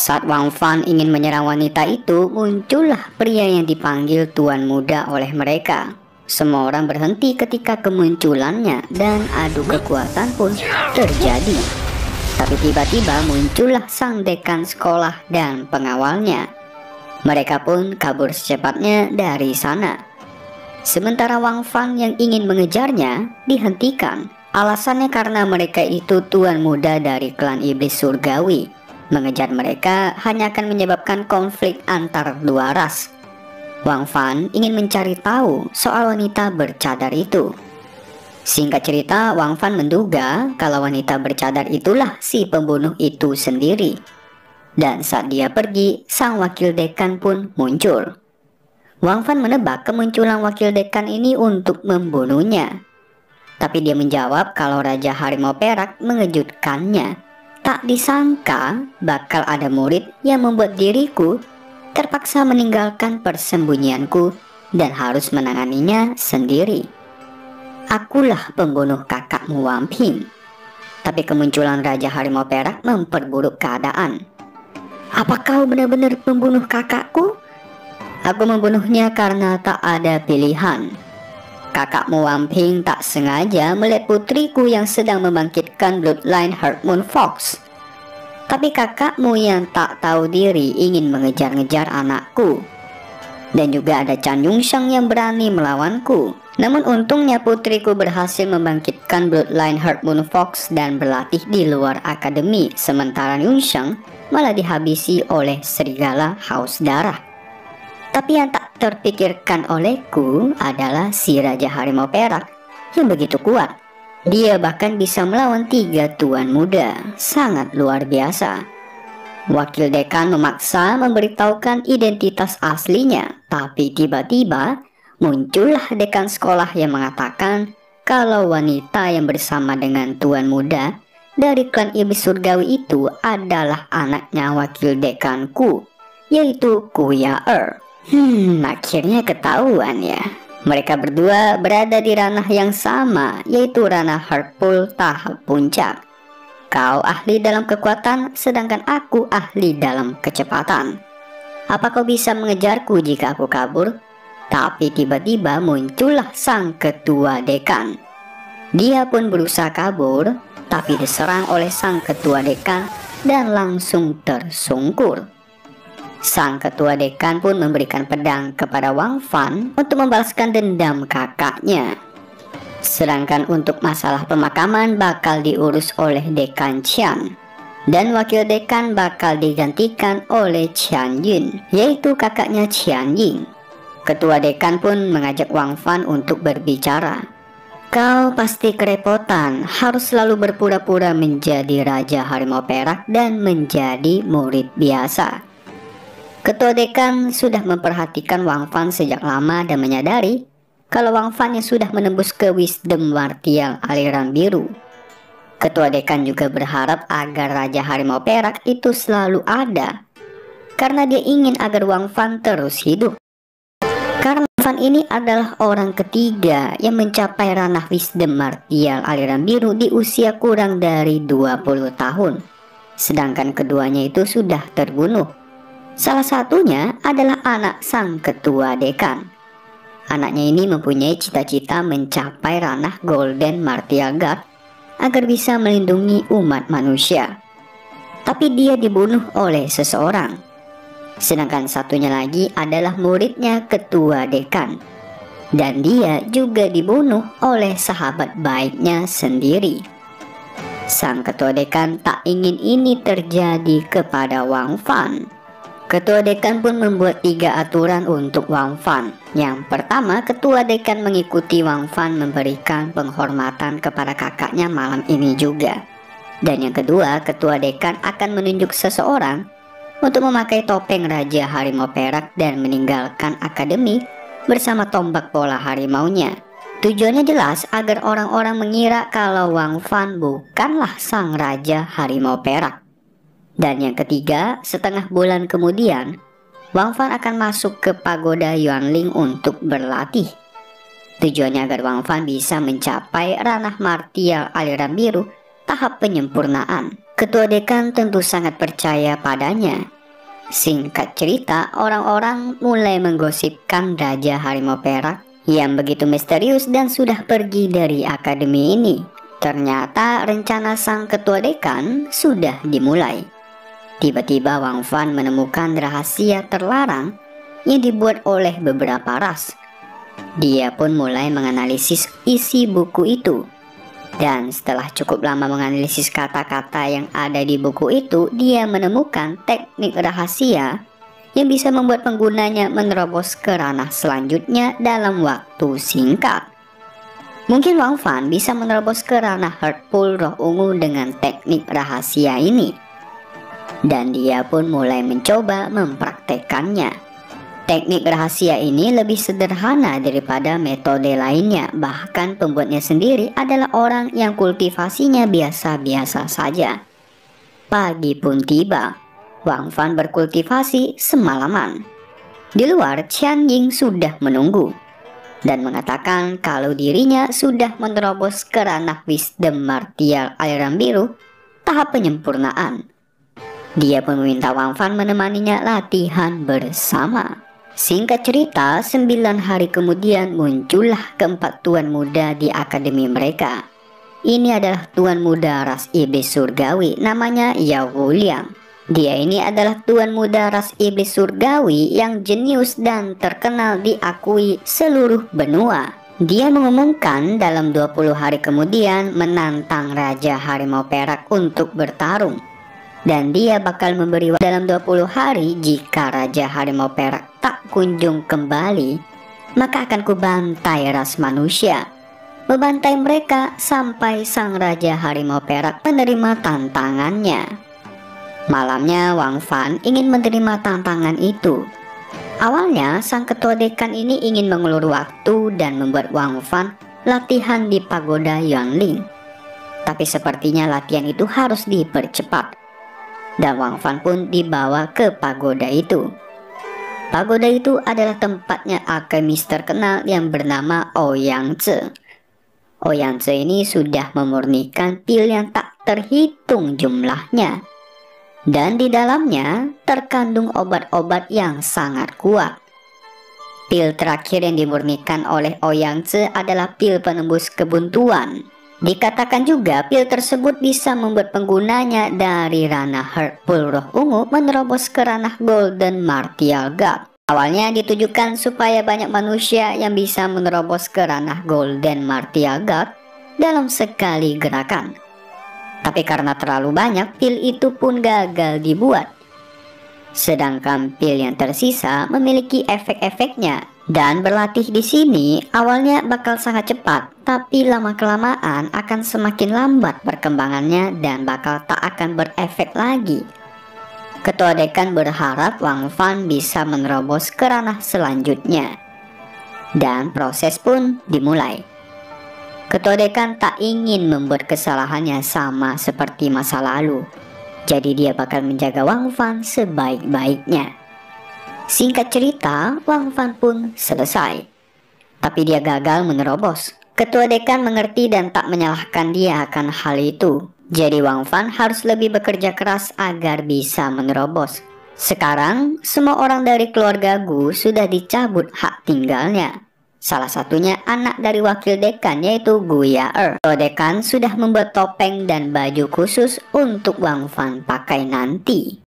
Saat Wang Fan ingin menyerang wanita itu, muncullah pria yang dipanggil Tuan Muda oleh mereka. Semua orang berhenti ketika kemunculannya dan adu kekuatan pun terjadi. Tapi tiba-tiba muncullah sang dekan sekolah dan pengawalnya. Mereka pun kabur secepatnya dari sana. Sementara Wang Fan yang ingin mengejarnya dihentikan. Alasannya karena mereka itu tuan muda dari klan iblis surgawi. Mengejar mereka hanya akan menyebabkan konflik antar dua ras. Wang Fan ingin mencari tahu soal wanita bercadar itu. Singkat cerita, Wang Fan menduga kalau wanita bercadar itulah si pembunuh itu sendiri. Dan saat dia pergi, sang wakil dekan pun muncul. Wang Fan menebak kemunculan wakil dekan ini untuk membunuhnya. Tapi dia menjawab kalau Raja Harimau Perak mengejutkannya. Tak disangka bakal ada murid yang membuat diriku terpaksa meninggalkan persembunyianku dan harus menanganinya sendiri. Akulah pembunuh kakakmu Wang Ping. Tapi kemunculan Raja Harimau Perak memperburuk keadaan. Apa kau benar-benar pembunuh kakakku? Aku membunuhnya karena tak ada pilihan. Kakakmu Wang Ping tak sengaja melihat putriku yang sedang membangkitkan bloodline Heart Moon Fox. Tapi kakakmu yang tak tahu diri ingin mengejar-ngejar anakku. Dan juga ada Chan Yunxiang yang berani melawanku. Namun untungnya putriku berhasil membangkitkan bloodline Heart Moon Fox dan berlatih di luar akademi. Sementara Yunxiang malah dihabisi oleh serigala haus darah. Tapi yang tak terpikirkan olehku adalah si Raja Harimau Perak yang begitu kuat. Dia bahkan bisa melawan 3 tuan muda. Sangat luar biasa. Wakil dekan memaksa memberitahukan identitas aslinya. Tapi tiba-tiba muncullah dekan sekolah yang mengatakan kalau wanita yang bersama dengan tuan muda dari klan iblis surgawi itu adalah anaknya wakil dekanku, yaitu Kuya Er. Akhirnya ketahuan ya. Mereka berdua berada di ranah yang sama, yaitu ranah Heartpool tahap puncak. Kau ahli dalam kekuatan, sedangkan aku ahli dalam kecepatan. Apa kau bisa mengejarku jika aku kabur? Tapi tiba-tiba muncullah sang ketua dekan. Dia pun berusaha kabur, tapi diserang oleh sang ketua dekan dan langsung tersungkur. Sang ketua dekan pun memberikan pedang kepada Wang Fan untuk membalaskan dendam kakaknya. Sedangkan untuk masalah pemakaman bakal diurus oleh dekan Qian. Dan wakil dekan bakal digantikan oleh Qian Yun, yaitu kakaknya Qian Ying. Ketua dekan pun mengajak Wang Fan untuk berbicara. Kau pasti kerepotan, harus selalu berpura-pura menjadi Raja Harimau Perak dan menjadi murid biasa. Ketua dekan sudah memperhatikan Wang Fan sejak lama dan menyadari kalau Wang Fan yang sudah menembus ke Wisdom Martial aliran biru. Ketua dekan juga berharap agar Raja Harimau Perak itu selalu ada, karena dia ingin agar Wang Fan terus hidup. Karena Wang Fan ini adalah orang ketiga yang mencapai ranah Wisdom Martial aliran biru di usia kurang dari 20 tahun. Sedangkan keduanya itu sudah terbunuh. Salah satunya adalah anak sang ketua dekan. Anaknya ini mempunyai cita-cita mencapai ranah Golden Martial God agar bisa melindungi umat manusia. Tapi dia dibunuh oleh seseorang. Sedangkan satunya lagi adalah muridnya ketua dekan. Dan dia juga dibunuh oleh sahabat baiknya sendiri. Sang ketua dekan tak ingin ini terjadi kepada Wang Fan. Ketua dekan pun membuat 3 aturan untuk Wang Fan. Yang pertama, ketua dekan mengikuti Wang Fan memberikan penghormatan kepada kakaknya malam ini juga. Dan yang kedua, ketua dekan akan menunjuk seseorang untuk memakai topeng Raja Harimau Perak dan meninggalkan akademi bersama tombak bola harimaunya. Tujuannya jelas agar orang-orang mengira kalau Wang Fan bukanlah sang Raja Harimau Perak. Dan yang ketiga, setengah bulan kemudian, Wang Fan akan masuk ke pagoda Yuanling untuk berlatih. Tujuannya agar Wang Fan bisa mencapai ranah martial aliran biru tahap penyempurnaan. Ketua dekan tentu sangat percaya padanya. Singkat cerita, orang-orang mulai menggosipkan Raja Harimau Perak yang begitu misterius dan sudah pergi dari akademi ini. Ternyata rencana sang ketua dekan sudah dimulai. Tiba-tiba Wang Fan menemukan rahasia terlarang yang dibuat oleh beberapa ras. Dia pun mulai menganalisis isi buku itu. Dan setelah cukup lama menganalisis kata-kata yang ada di buku itu, dia menemukan teknik rahasia yang bisa membuat penggunanya menerobos ke ranah selanjutnya dalam waktu singkat. Mungkin Wang Fan bisa menerobos ke ranah Heartpool Roh Ungu dengan teknik rahasia ini. Dan dia pun mulai mencoba mempraktekannya. Teknik rahasia ini lebih sederhana daripada metode lainnya. Bahkan pembuatnya sendiri adalah orang yang kultivasinya biasa-biasa saja. Pagi pun tiba. Wang Fan berkultivasi semalaman. Di luar, Qian Ying sudah menunggu dan mengatakan kalau dirinya sudah menerobos ke ranah Wisdom Martial aliran biru tahap penyempurnaan. Dia pun meminta Wang Fan menemaninya latihan bersama. Singkat cerita, 9 hari kemudian muncullah keempat tuan muda di akademi mereka. Ini adalah tuan muda ras iblis surgawi, namanya Yao Wuliang. Dia ini adalah tuan muda ras iblis surgawi yang jenius dan terkenal diakui seluruh benua. Dia mengumumkan dalam 20 hari kemudian menantang Raja Harimau Perak untuk bertarung. Dan dia bakal memberi dalam 20 hari jika Raja Harimau Perak tak kunjung kembali, maka akan kubantai ras manusia. Membantai mereka sampai sang Raja Harimau Perak menerima tantangannya. Malamnya Wang Fan ingin menerima tantangan itu. Awalnya sang ketua dekan ini ingin mengulur waktu dan membuat Wang Fan latihan di pagoda Yuanling. Tapi sepertinya latihan itu harus dipercepat. Dan Wang Fan pun dibawa ke pagoda itu. Pagoda itu adalah tempatnya alkemis terkenal yang bernama Ouyang Tze. Ouyang Tze ini sudah memurnikan pil yang tak terhitung jumlahnya. Dan di dalamnya terkandung obat-obat yang sangat kuat. Pil terakhir yang dimurnikan oleh Ouyang Tze adalah pil penembus kebuntuan. Dikatakan juga pil tersebut bisa membuat penggunanya dari ranah Heartpool Roh Ungu menerobos ke ranah Golden Martial God. Awalnya ditujukan supaya banyak manusia yang bisa menerobos ke ranah Golden Martial God dalam sekali gerakan. Tapi karena terlalu banyak, pil itu pun gagal dibuat. Sedangkan pil yang tersisa memiliki efek-efeknya. Dan berlatih di sini awalnya bakal sangat cepat, tapi lama-kelamaan akan semakin lambat perkembangannya dan bakal tak akan berefek lagi. Ketua dekan berharap Wang Fan bisa menerobos ke ranah selanjutnya. Dan proses pun dimulai. Ketua dekan tak ingin membuat kesalahan yang sama seperti masa lalu. Jadi dia bakal menjaga Wang Fan sebaik-baiknya. Singkat cerita, Wang Fan pun selesai. Tapi dia gagal menerobos. Ketua dekan mengerti dan tak menyalahkan dia akan hal itu. Jadi Wang Fan harus lebih bekerja keras agar bisa menerobos. Sekarang, semua orang dari keluarga Gu sudah dicabut hak tinggalnya. Salah satunya anak dari wakil dekan yaitu Gu Ya-er. Ketua dekan sudah membuat topeng dan baju khusus untuk Wang Fan pakai nanti.